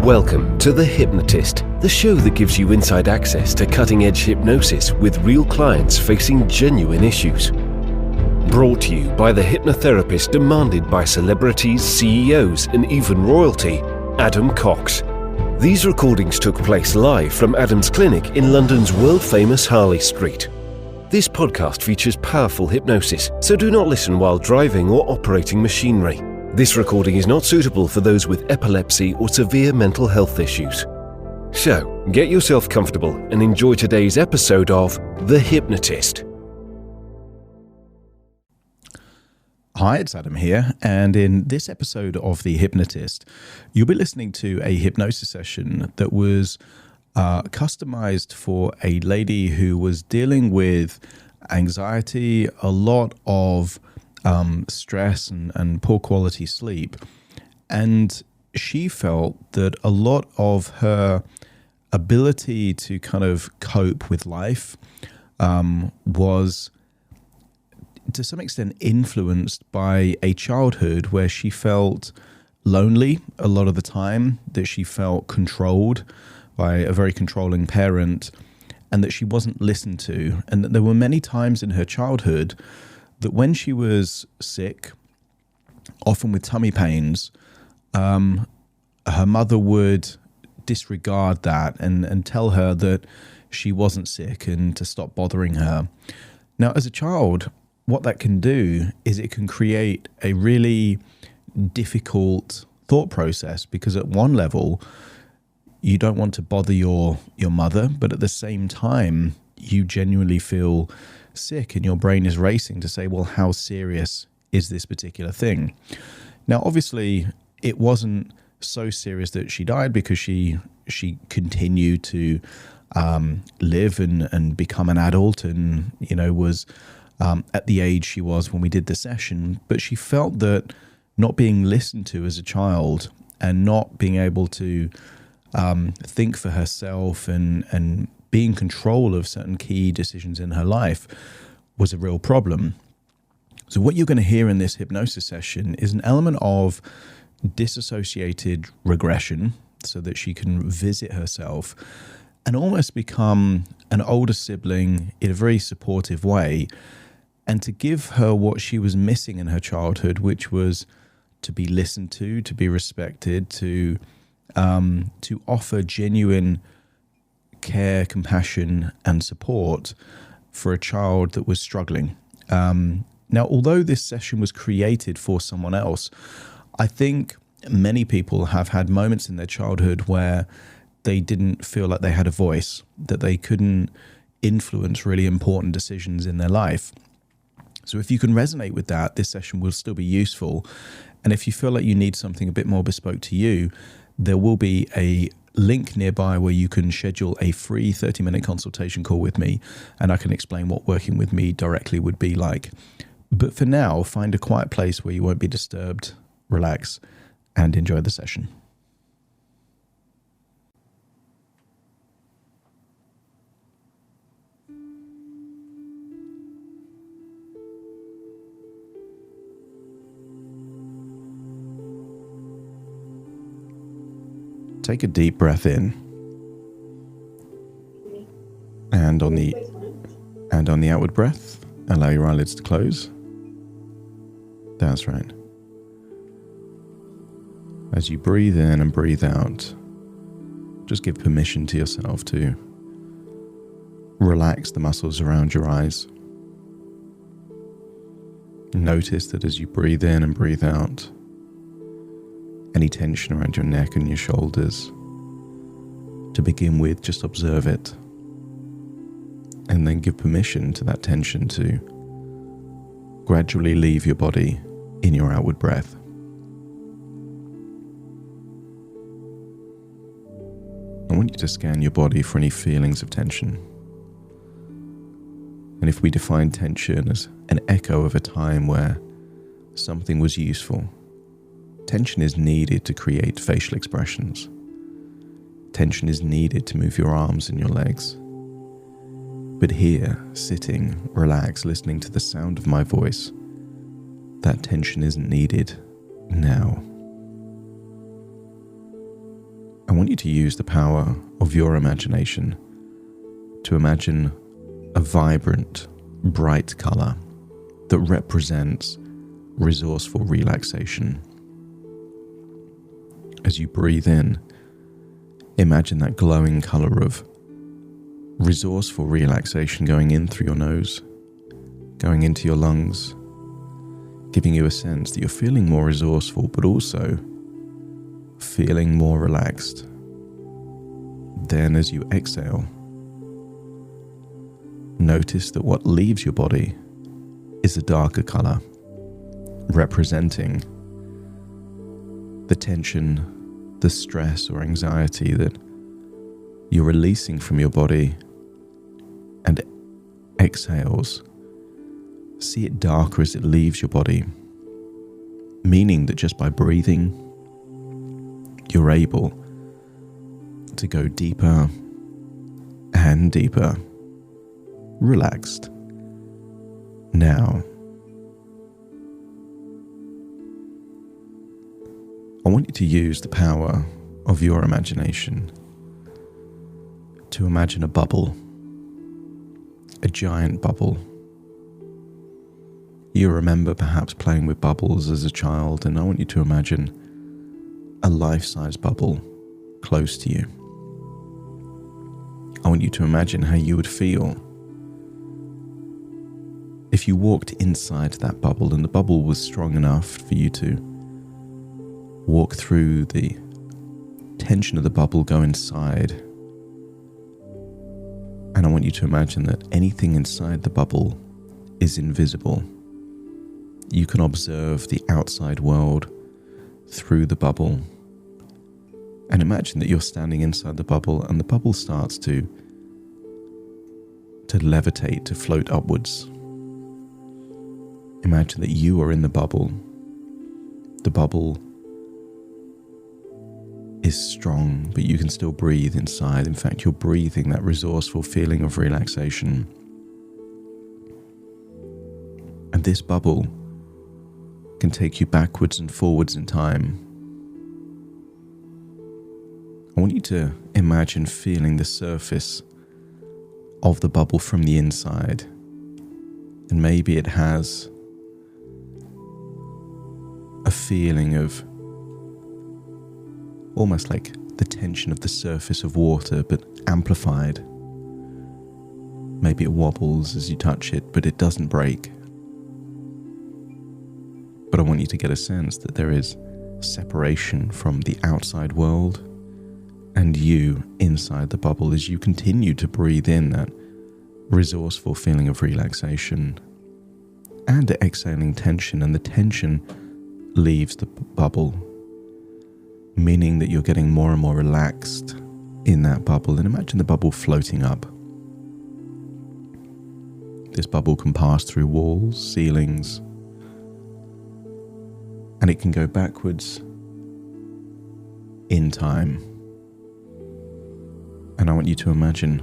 Welcome to The Hypnotist, the show that gives you inside access to cutting-edge hypnosis with real clients facing genuine issues. Brought to you by the hypnotherapist demanded by celebrities, CEOs, and even royalty, Adam Cox. These recordings took place live from Adam's clinic in London's world-famous Harley Street. This podcast features powerful hypnosis, so do not listen while driving or operating machinery. This recording is not suitable for those with epilepsy or severe mental health issues. So, get yourself comfortable and enjoy today's episode of The Hypnotist. Hi, it's Adam here, and in this episode of The Hypnotist, you'll be listening to a hypnosis session that was customized for a lady who was dealing with anxiety, a lot of stress and poor quality sleep. And she felt that a lot of her ability to kind of cope with life was to some extent influenced by a childhood where she felt lonely a lot of the time, that she felt controlled by a very controlling parent, and that she wasn't listened to. And that there were many times in her childhood that when she was sick, often with tummy pains, her mother would disregard that and tell her that she wasn't sick and to stop bothering her. Now, as a child, what that can do is it can create a really difficult thought process, because at one level, you don't want to bother your mother, but at the same time, you genuinely feel sick and your brain is racing to say, well, how serious is this particular thing? Now, obviously, it wasn't so serious that she died, because she continued to live and become an adult, and was at the age she was when we did the session. But she felt that not being listened to as a child and not being able to think for herself and be in control of certain key decisions in her life was a real problem. So what you're going to hear in this hypnosis session is an element of disassociated regression, so that she can visit herself and almost become an older sibling in a very supportive way, and to give her what she was missing in her childhood, which was to be listened to be respected, to offer genuine care, compassion, and support for a child that was struggling. Now, although this session was created for someone else, I think many people have had moments in their childhood where they didn't feel like they had a voice, that they couldn't influence really important decisions in their life. So if you can resonate with that, this session will still be useful. And if you feel like you need something a bit more bespoke to you, there will be a link nearby where you can schedule a free 30-minute consultation call with me, and I can explain what working with me directly would be like. But for now, find a quiet place where you won't be disturbed, relax, and enjoy the session. Take a deep breath in, and on the outward breath, allow your eyelids to close. That's right. As you breathe in and breathe out, just give permission to yourself to relax the muscles around your eyes. Notice that as you breathe in and breathe out, any tension around your neck and your shoulders, to begin with, just observe it, and then give permission to that tension to gradually leave your body in your outward breath. I want you to scan your body for any feelings of tension. And if we define tension as an echo of a time where something was useful, tension is needed to create facial expressions. Tension is needed to move your arms and your legs. But here, sitting, relaxed, listening to the sound of my voice, that tension isn't needed now. I want want you to use the power of your imagination to imagine a vibrant, bright color that represents resourceful relaxation. As you breathe in, imagine that glowing color of resourceful relaxation going in through your nose, going into your lungs, giving you a sense that you're feeling more resourceful, but also feeling more relaxed. Then as you exhale, notice that what leaves your body is a darker color, representing the tension, the stress or anxiety that you're releasing from your body, and exhales. See it darker as it leaves your body, meaning that just by breathing, you're able to go deeper and deeper, relaxed. Now, I want you to use the power of your imagination to imagine a bubble, a giant bubble. You remember perhaps playing with bubbles as a child, and I want you to imagine a life-size bubble close to you. I want you to imagine how you would feel if you walked inside that bubble and the bubble was strong enough for you to walk through the tension of the bubble, go inside. And I want you to imagine that anything inside the bubble is invisible. You can observe the outside world through the bubble. And imagine that you're standing inside the bubble and the bubble starts to levitate, to float upwards. Imagine that you are in the bubble. The bubble is strong, but you can still breathe inside. In fact, you're breathing that resourceful feeling of relaxation. And this bubble can take you backwards and forwards in time. I want you to imagine feeling the surface of the bubble from the inside. And maybe it has a feeling of almost like the tension of the surface of water, but amplified. Maybe it wobbles as you touch it, but it doesn't break. But I want you to get a sense that there is separation from the outside world and you inside the bubble as you continue to breathe in that resourceful feeling of relaxation and exhaling tension, and the tension leaves the bubble, meaning that you're getting more and more relaxed in that bubble. And imagine the bubble floating up. This bubble can pass through walls, ceilings, and it can go backwards in time. And I want you to imagine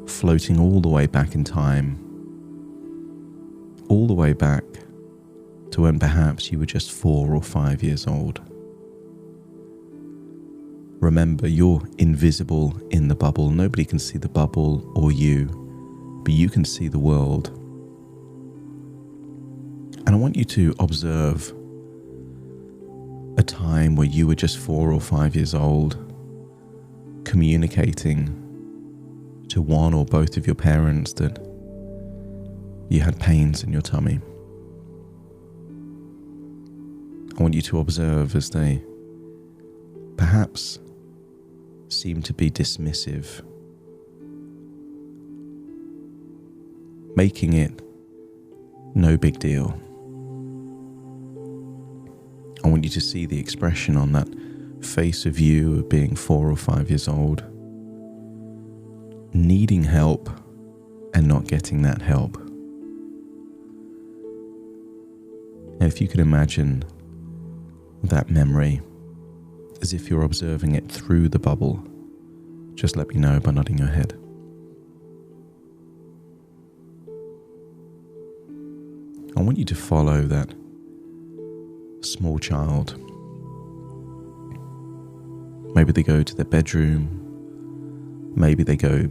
floating all the way back in time, all the way back to when perhaps you were just 4 or 5 years old. Remember, you're invisible in the bubble. Nobody can see the bubble or you, but you can see the world. And I want you to observe a time where you were just 4 or 5 years old, communicating to one or both of your parents that you had pains in your tummy. I want you to observe as they perhaps seem to be dismissive, making it no big deal. I want you to see the expression on that face of you of being 4 or 5 years old, needing help and not getting that help. And if you could imagine that memory as if you're observing it through the bubble, just let me know by nodding your head. I want you to follow that small child Maybe they go to their bedroom. Maybe they go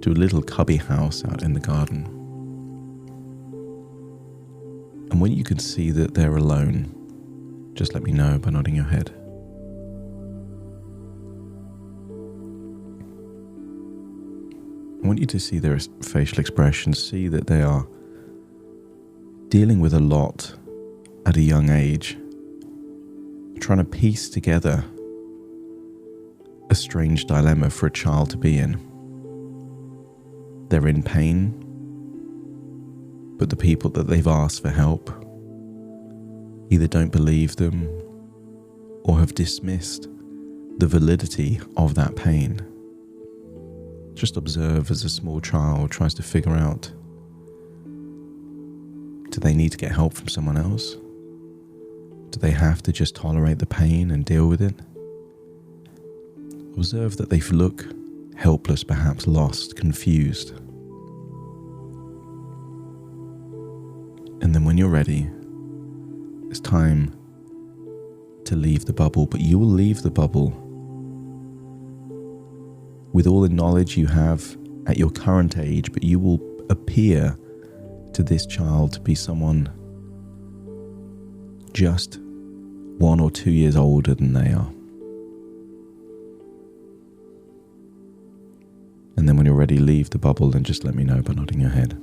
to a little cubby house out in the garden. And when you can see that they're alone, just let me know by nodding your head. I want you to see their facial expressions, see that they are dealing with a lot at a young age, trying to piece together a strange dilemma for a child to be in. They're in pain, but the people that they've asked for help either don't believe them or have dismissed the validity of that pain. Just observe as a small child tries to figure out, do they need to get help from someone else? Do they have to just tolerate the pain and deal with it? Observe that they look helpless, perhaps lost, confused. And then when you're ready, it's time to leave the bubble, but you will leave the bubble with all the knowledge you have at your current age, but you will appear to this child to be someone just 1 or 2 years older than they are. And then when you're ready, leave the bubble and just let me know by nodding your head.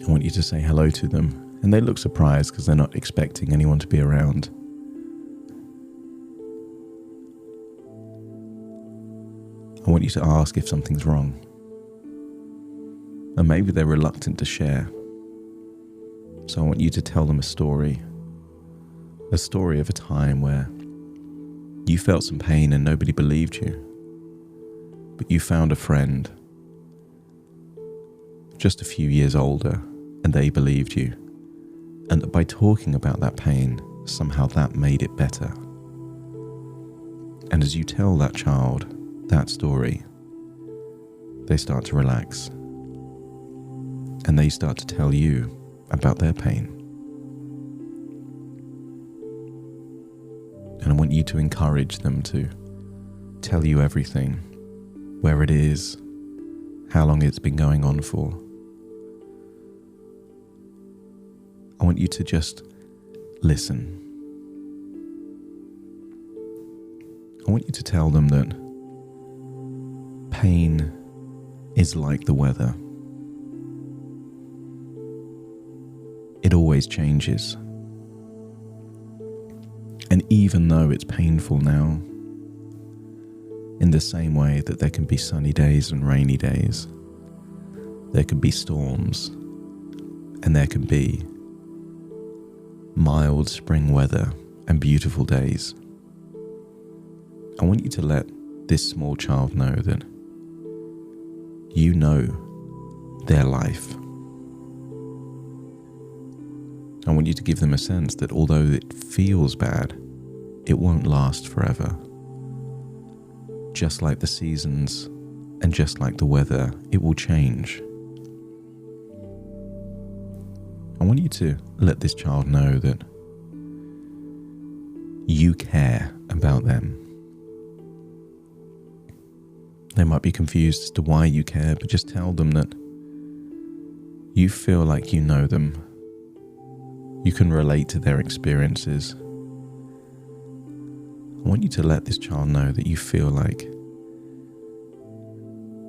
I want you to say hello to them, and they look surprised because they're not expecting anyone to be around. I want you to ask if something's wrong. And maybe they're reluctant to share. So I want you to tell them a story of a time where you felt some pain and nobody believed you. But you found a friend just a few years older and they believed you. And that by talking about that pain, somehow that made it better. And as you tell that child that story, they start to relax. And they start to tell you about their pain. And I want you to encourage them to tell you everything, where it is, how long it's been going on for. I want you to just listen. I want you to tell them that pain is like the weather. It always changes. And even though it's painful now, in the same way that there can be sunny days and rainy days, there can be storms, and there can be mild spring weather and beautiful days. I want you to let this small child know that you know their life. I want you to give them a sense that although it feels bad, it won't last forever. Just like the seasons and just like the weather, it will change. I want you to let this child know that you care about them. They might be confused as to why you care, but just tell them that you feel like you know them. You can relate to their experiences. I want you to let this child know that you feel like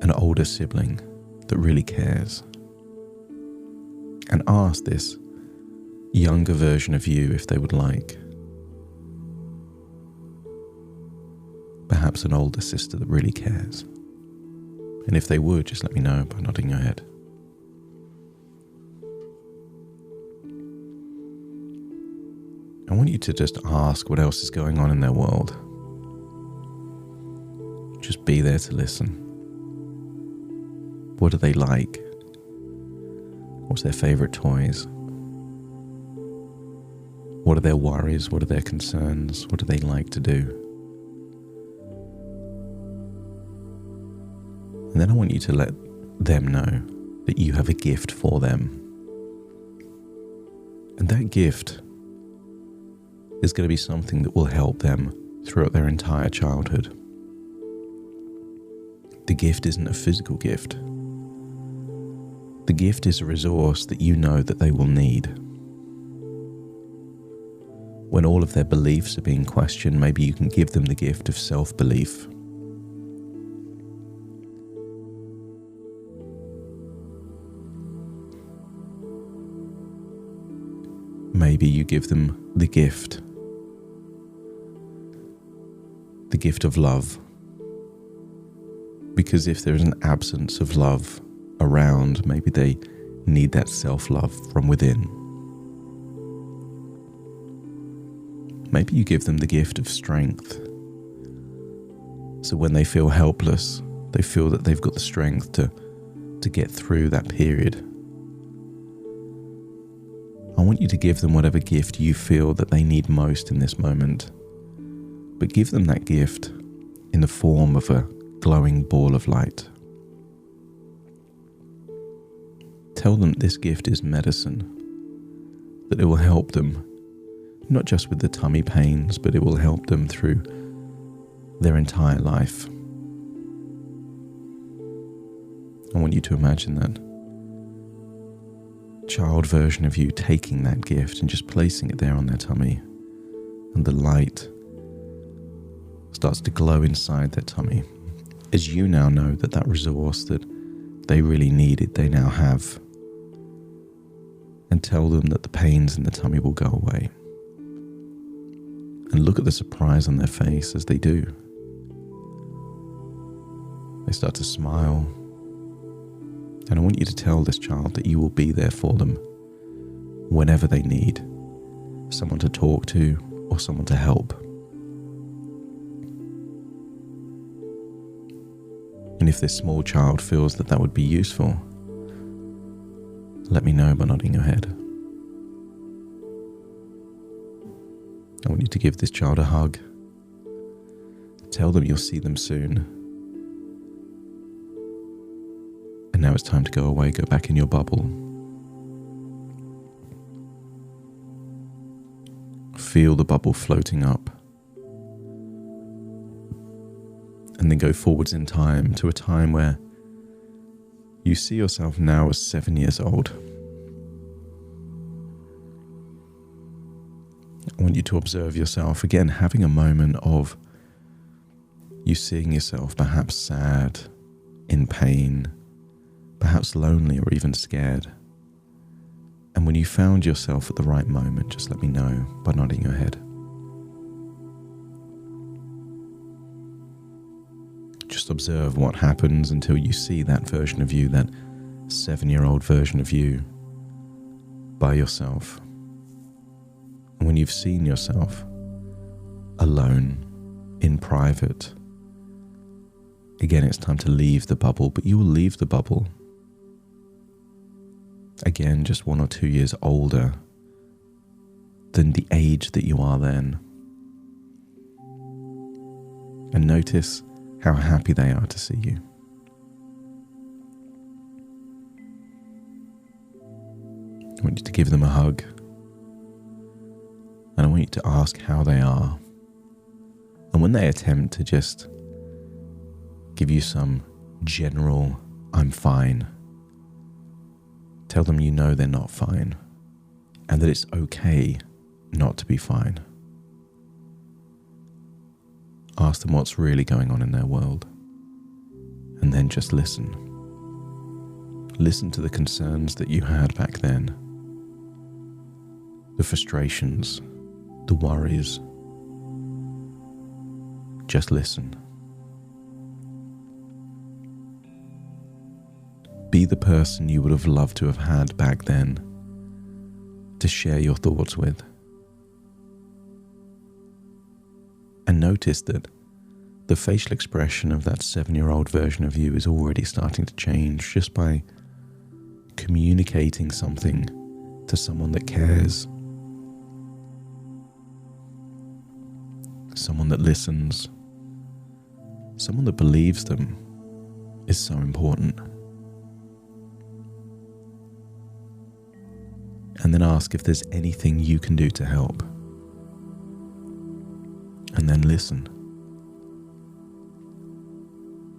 an older sibling that really cares. And ask this younger version of you if they would like. Perhaps an older sister that really cares. And if they would, just let me know by nodding your head. I want you to just ask what else is going on in their world. Just be there to listen. What do they like? What's their favorite toys? What are their worries? What are their concerns? What do they like to do? And then I want you to let them know that you have a gift for them. And that gift is going to be something that will help them throughout their entire childhood. The gift isn't a physical gift. The gift is a resource that you know that they will need. When all of their beliefs are being questioned, maybe you can give them the gift of self-belief. Maybe you give them the gift of love. Because if there is an absence of love around, maybe they need that self-love from within. Maybe you give them the gift of strength. So when they feel helpless, they feel that they've got the strength to get through that period. I want you to give them whatever gift you feel that they need most in this moment. But give them that gift in the form of a glowing ball of light. Tell them this gift is medicine, that it will help them, not just with the tummy pains, but it will help them through their entire life. I want you to imagine that child version of you taking that gift and just placing it there on their tummy, and the light starts to glow inside their tummy as you now know that that resource that they really needed, they now have. And tell them that the pains in the tummy will go away. And look at the surprise on their face as they do. They start to smile. And I want you to tell this child that you will be there for them whenever they need someone to talk to or someone to help. And if this small child feels that that would be useful, let me know by nodding your head. I want you to give this child a hug. Tell them you'll see them soon. And now it's time to go away, go back in your bubble. Feel the bubble floating up. And then go forwards in time to a time where you see yourself now as 7 years old. I want you to observe yourself again, having a moment of you seeing yourself perhaps sad, in pain, perhaps lonely or even scared. And when you found yourself at the right moment, just let me know by nodding your head. Just observe what happens until you see that version of you, that 7-year-old version of you, by yourself. And when you've seen yourself alone, in private, again, it's time to leave the bubble, but you will leave the bubble. Again, just 1 or 2 years older than the age that you are then. And notice how happy they are to see you. I want you to give them a hug. And I want you to ask how they are. And when they attempt to just give you some general, I'm fine, tell them you know they're not fine. And that it's okay not to be fine. Ask them what's really going on in their world. And then just listen. Listen to the concerns that you had back then. The frustrations, the worries. Just listen. Be the person you would have loved to have had back then to share your thoughts with. And notice that the facial expression of that 7-year-old version of you is already starting to change just by communicating something to someone that cares, someone that listens, someone that believes them is so important. And then ask if there's anything you can do to help. And then listen.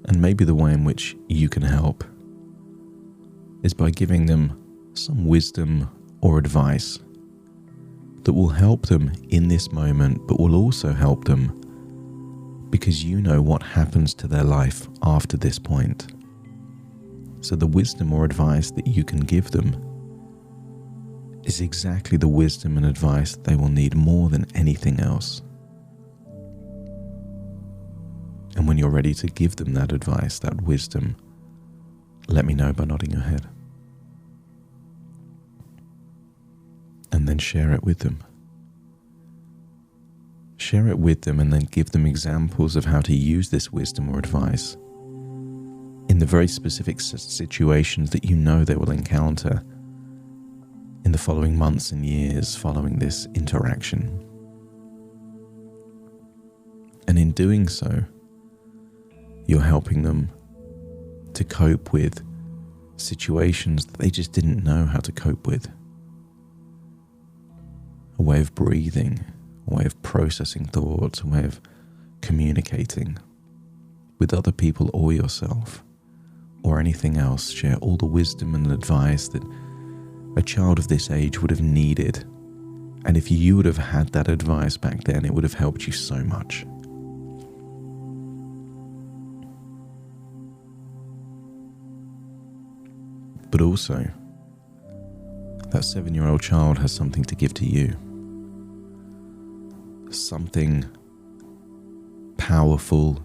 And maybe the way in which you can help is by giving them some wisdom or advice that will help them in this moment, but will also help them because you know what happens to their life after this point. So the wisdom or advice that you can give them is exactly the wisdom and advice they will need more than anything else. And when you're ready to give them that advice, that wisdom, let me know by nodding your head. And then share it with them. Share it with them and then give them examples of how to use this wisdom or advice in the very specific situations that you know they will encounter in the following months and years following this interaction. And in doing so, you're helping them to cope with situations that they just didn't know how to cope with. A way of breathing, a way of processing thoughts, a way of communicating with other people or yourself or anything else. Share all the wisdom and advice that a child of this age would have needed. And if you would have had that advice back then, it would have helped you so much. But also, that 7-year-old child has something to give to you. Something powerful,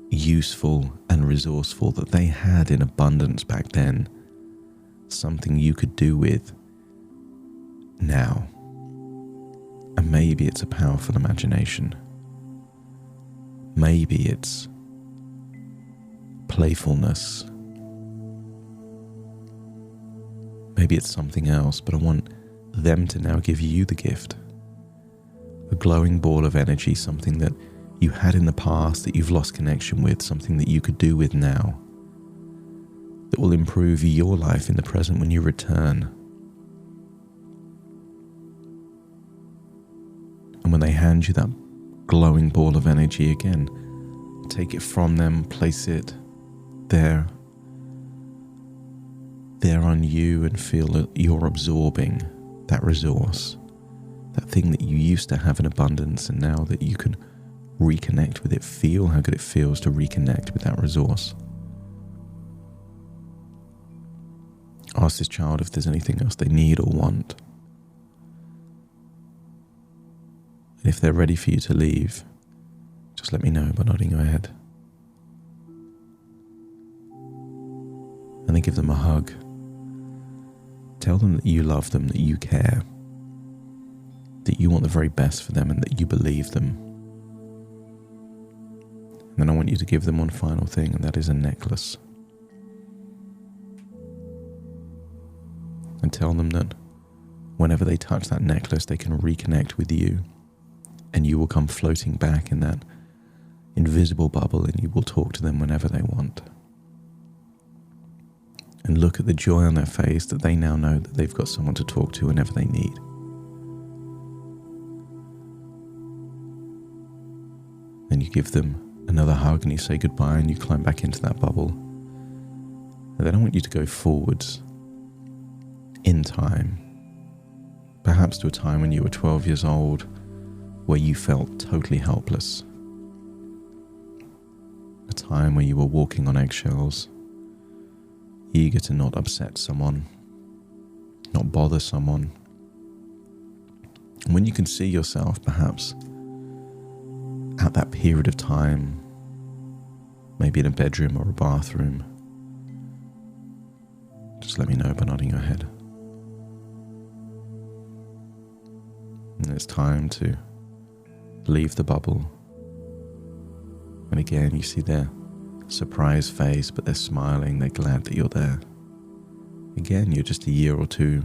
useful, and resourceful that they had in abundance back then. Something you could do with now. And maybe it's a powerful imagination. Maybe it's playfulness. Maybe it's something else, but I want them to now give you the gift. A glowing ball of energy, something that you had in the past that you've lost connection with, something that you could do with now, that will improve your life in the present when you return. And when they hand you that glowing ball of energy again, take it from them, place it there on you, and feel that you're absorbing that resource, that thing that you used to have in abundance, and now that you can reconnect with it, feel how good it feels to reconnect with that resource. Ask this child if there's anything else they need or want. And if they're ready for you to leave, just let me know by nodding your head. And then give them a hug. Tell them that you love them, that you care, that you want the very best for them, and that you believe them. And then I want you to give them one final thing, and that is a necklace. And tell them that whenever they touch that necklace, they can reconnect with you, and you will come floating back in that invisible bubble, and you will talk to them whenever they want. And look at the joy on their face that they now know that they've got someone to talk to whenever they need. Then you give them another hug and you say goodbye and you climb back into that bubble. And then I want you to go forwards in time, perhaps to a time when you were 12 years old, where you felt totally helpless. A time where you were walking on eggshells, eager to not upset someone, not bother someone. And when you can see yourself perhaps at that period of time, maybe in a bedroom or a bathroom, just let me know by nodding your head. And it's time to leave the bubble. And again, you see their surprised face, but they're smiling, they're glad that you're there. Again, you're just a year or two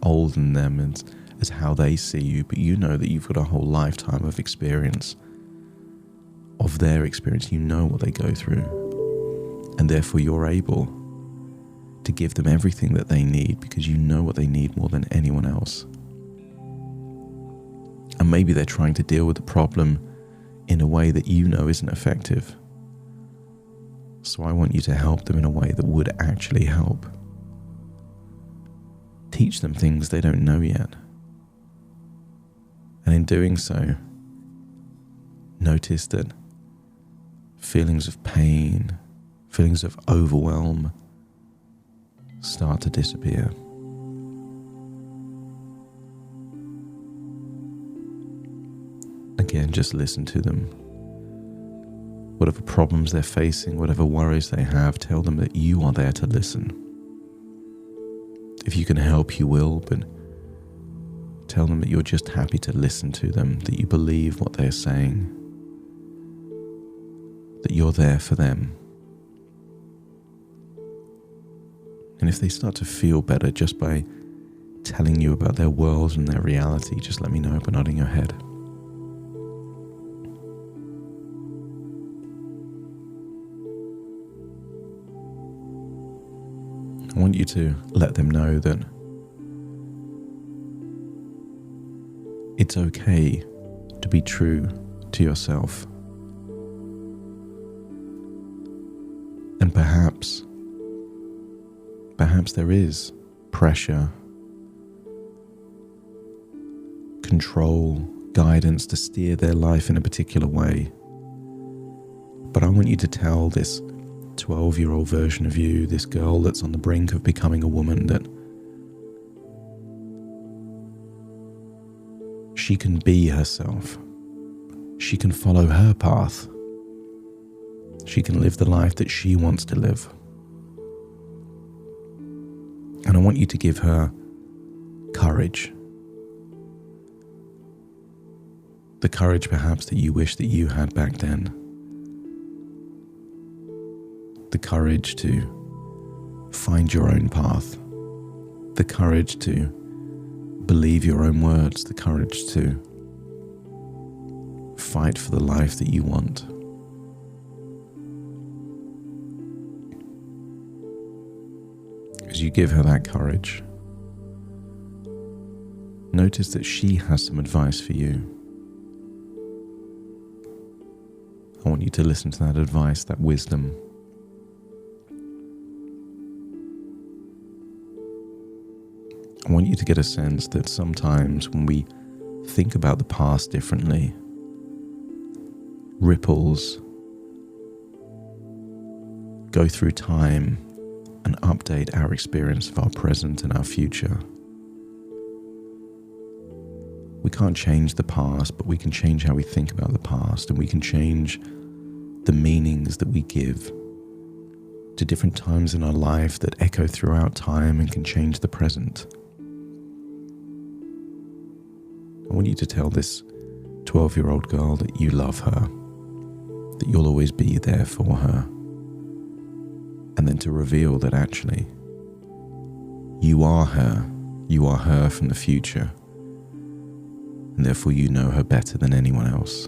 older than them as how they see you, but you know that you've got a whole lifetime of experience, of their experience. You know what they go through, and therefore you're able to give them everything that they need because you know what they need more than anyone else. And maybe they're trying to deal with the problem in a way that you know isn't effective. So I want you to help them in a way that would actually help. Teach them things they don't know yet. And in doing so, notice that feelings of pain, feelings of overwhelm start to disappear. Again, just listen to them. Whatever problems they're facing, whatever worries they have, tell them that you are there to listen. If you can help, you will, but tell them that you're just happy to listen to them, that you believe what they're saying, that you're there for them. And if they start to feel better just by telling you about their world and their reality, just let me know by nodding your head. I want you to let them know that it's okay to be true to yourself. And perhaps there is pressure, control, guidance to steer their life in a particular way. But I want you to tell this 12-year-old version of you, this girl that's on the brink of becoming a woman, that she can be herself. She can follow her path. She can live the life that she wants to live. And I want you to give her courage. The courage perhaps that you wish that you had back then. The courage to find your own path. The courage to believe your own words. The courage to fight for the life that you want. As you give her that courage, notice that she has some advice for you. I want you to listen to that advice, that wisdom. I want you to get a sense that sometimes when we think about the past differently, ripples go through time and update our experience of our present and our future. We can't change the past, but we can change how we think about the past, and we can change the meanings that we give to different times in our life that echo throughout time and can change the present. I want you to tell this 12-year-old girl that you love her, that you'll always be there for her, and then to reveal that actually you are her from the future, and therefore you know her better than anyone else.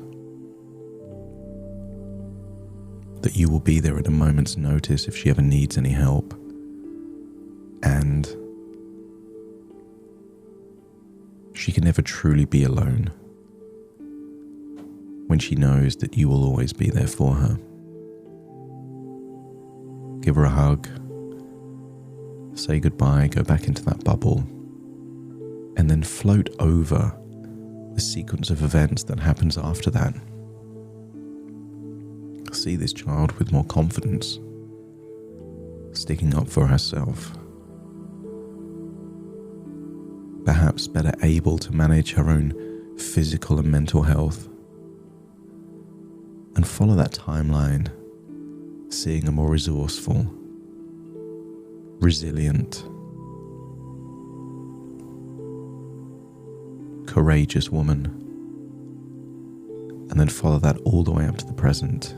That you will be there at a moment's notice if she ever needs any help, and she can never truly be alone when she knows that you will always be there for her. Give her a hug, say goodbye, go back into that bubble, and then float over the sequence of events that happens after that. See this child with more confidence, sticking up for herself, perhaps better able to manage her own physical and mental health, and follow that timeline, seeing a more resourceful, resilient, courageous woman, and then follow that all the way up to the present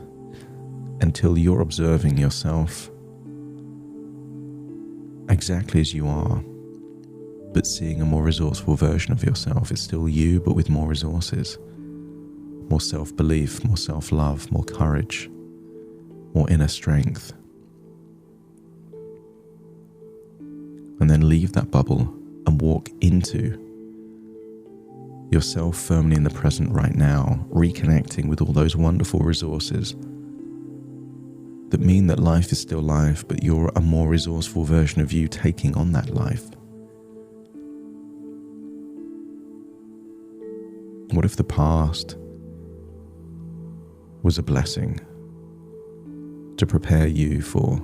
until you're observing yourself exactly as you are, but seeing a more resourceful version of yourself. It's still you, but with more resources, more self-belief, more self-love, more courage, more inner strength. And then leave that bubble and walk into yourself firmly in the present right now, reconnecting with all those wonderful resources that mean that life is still life, but you're a more resourceful version of you taking on that life. What if the past was a blessing to prepare you for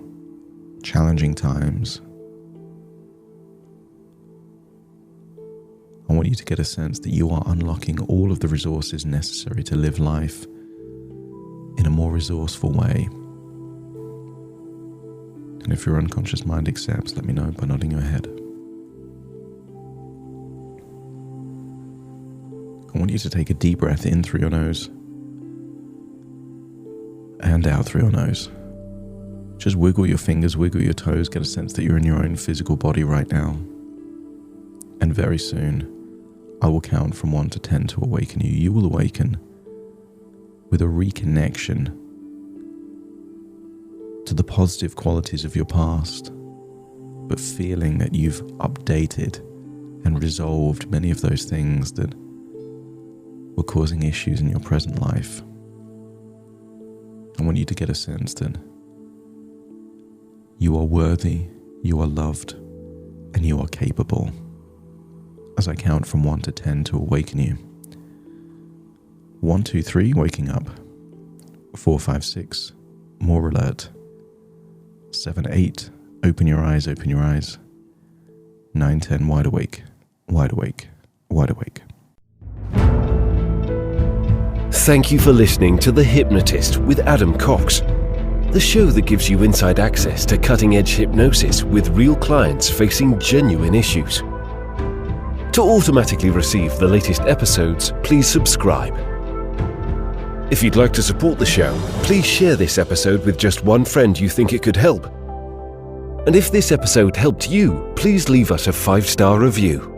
challenging times? I want you to get a sense that you are unlocking all of the resources necessary to live life in a more resourceful way. And if your unconscious mind accepts, let me know by nodding your head. I want you to take a deep breath in through your nose and out through your nose. Just wiggle your fingers, wiggle your toes, get a sense that you're in your own physical body right now. And very soon, I will count from 1 to 10 to awaken you. You will awaken with a reconnection to the positive qualities of your past, but feeling that you've updated and resolved many of those things that were causing issues in your present life. I want you to get a sense that you are worthy, you are loved, and you are capable. As I count from 1 to 10 to awaken you. 1, 2, 3, waking up. 4, 5, 6, more alert. 7, 8, open your eyes, open your eyes. 9, 10, wide awake, wide awake, wide awake. Thank you for listening to The Hypnotist with Adam Cox, the show that gives you inside access to cutting-edge hypnosis with real clients facing genuine issues. To automatically receive the latest episodes, please subscribe. If you'd like to support the show, please share this episode with just one friend you think it could help. And if this episode helped you, please leave us a 5-star review.